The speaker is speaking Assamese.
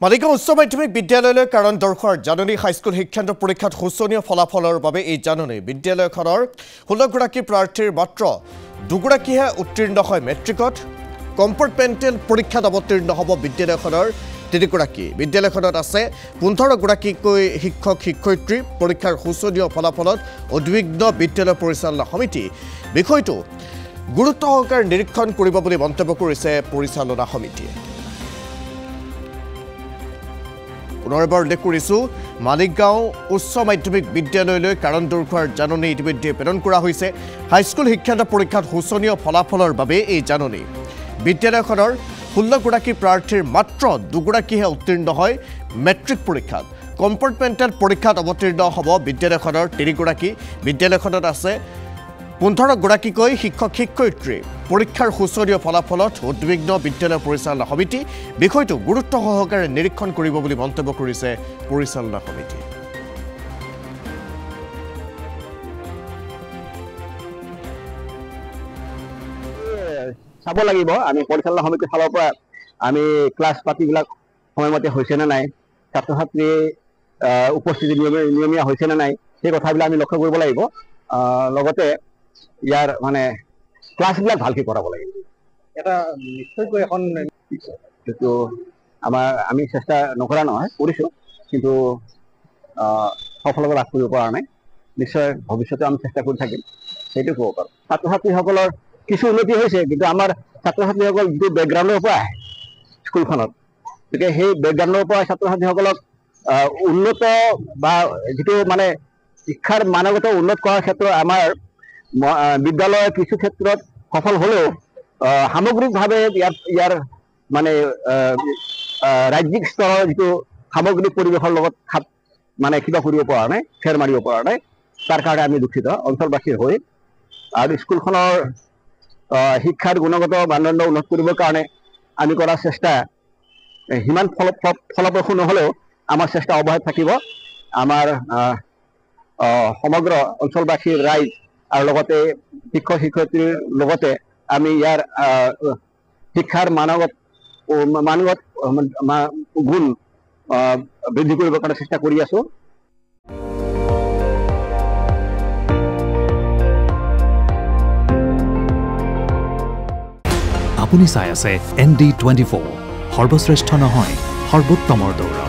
মালিগাঁও উচ্চ মাধ্যমিক বিদ্যালয়লৈ কাৰণ দৰ্শৰ জাননী হাইস্কুল শিক্ষান্ত পৰীক্ষাত শোচনীয় ফলাফলৰ বাবে এই জাননী বিদ্যালয়খনৰ 16 গৰাকী প্ৰাৰ্থীৰ মাত্ৰ 2 গৰাকীহে উত্তীৰ্ণ হয় মেট্ৰিকত কম্পাৰ্টমেণ্টেল পৰীক্ষাত অৱতীৰ্ণ হ'ব বিদ্যালয়খনৰ 3 গৰাকী বিদ্যালয়খনত আছে 15 গৰাকীকৈ শিক্ষক শিক্ষয়িত্ৰী পৰীক্ষাৰ শোচনীয় ফলাফলত উদ্বিগ্ন বিদ্যালয় পৰিচালনা সমিতি বিষয়টো গুৰুত্ব সহকাৰে নিৰীক্ষণ কৰিব বুলি মন্তব্য কৰিছে পৰিচালনা সমিতিয়ে পুনৰবাৰ উল্লেখ কৰিছোঁ মালিগাঁও উচ্চ মাধ্যমিক বিদ্যালয়লৈ কাৰণ দৰ্শৰ জাননী ইতিমধ্যে প্ৰেৰণ কৰা হৈছে হাইস্কুল শিক্ষান্ত পৰীক্ষাত শোচনীয় ফলাফলৰ বাবে এই জাননী বিদ্যালয়খনৰ 16 গৰাকী প্ৰাৰ্থীৰ মাত্ৰ 2 গৰাকীহে উত্তীৰ্ণ হয় মেট্ৰিক পৰীক্ষাত কম্পাৰ্টমেণ্টেল পৰীক্ষাত অৱতীৰ্ণ হ'ব বিদ্যালয়খনৰ 3 গৰাকী বিদ্যালয়খনত আছে 15 গৰাকীকৈ শিক্ষক শিক্ষয়িত্ৰী পৰীক্ষাৰ শোচনীয় ফলাফলত উদ্বিগ্ন বিদ্যালয় পৰিচালনা সমিতি বিষয়টো গুৰুত্ব সহকাৰে নিৰীক্ষণ কৰিব বুলি মন্তব্য কৰিছে পৰিচালনা সমিতি চাব লাগিব আমি পৰিচালনা সমিতিৰ ফালৰ পৰা আমি ক্লাছ পাতিবিলাক সময়মতে হৈছে নে নাই ছাত্ৰ ছাত্ৰী উপস্থিতি নিয়মীয়া হৈছে নে নাই সেই কথাবিলাক আমি লক্ষ্য কৰিব লাগিব লগতে ইয়াৰ মানে ক্লাছবিলাক ভালকৈ কৰাব লাগিব এটা নিশ্চয়কৈ এখন কিন্তু আমি চেষ্টা নকৰা নহয় কৰিছোঁ কিন্তু সফলতা লাভ কৰিব পৰা নাই নিশ্চয় ভৱিষ্যতে আমি চেষ্টা কৰি থাকিম সেইটো ক'ব পাৰোঁ ছাত্ৰ ছাত্ৰীসকলৰ কিছু উন্নতি হৈছে কিন্তু আমাৰ ছাত্ৰ ছাত্ৰীসকল যিটো বেকগ্ৰাউণ্ডৰ পৰা আহে স্কুলখনত গতিকে সেই বেকগ্ৰাউণ্ডৰ পৰা ছাত্ৰ ছাত্ৰীসকলক উন্নত বা যিটো মানে শিক্ষাৰ মানগত উন্নত কৰাৰ ক্ষেত্ৰত আমাৰ বিদ্যালয়ৰ কিছু ক্ষেত্ৰত সফল হ'লেও সামগ্ৰিকভাৱে ইয়াৰ মানে ৰাজ্যিক স্তৰৰ যিটো সামগ্ৰিক পৰিৱেশৰ লগত খাপ মানে কিবা কৰিব পৰা নাই ফেৰ মাৰিব পৰা নাই তাৰ কাৰণে আমি দুখিত অঞ্চলবাসীৰ হৈ আৰু স্কুলখনৰ শিক্ষাৰ গুণগত মানদণ্ড উন্নত কৰিবৰ কাৰণে আমি কৰা চেষ্টা সিমান ফলপ্ৰসূ নহ'লেও আমাৰ চেষ্টা অব্যাহত থাকিব আমাৰ সমগ্ৰ অঞ্চলবাসীৰ ৰাইজ আৰু লগতে শিক্ষক শিক্ষয়িত্ৰীৰ লগতে আমি ইয়াৰ শিক্ষাৰ মানগত গুণ বৃদ্ধি কৰিবৰ কাৰণে চেষ্টা কৰি আছোঁ আপুনি চাই আছে ND24 সৰ্বশ্ৰেষ্ঠ নহয় সৰ্বোত্তমৰ দৌৰ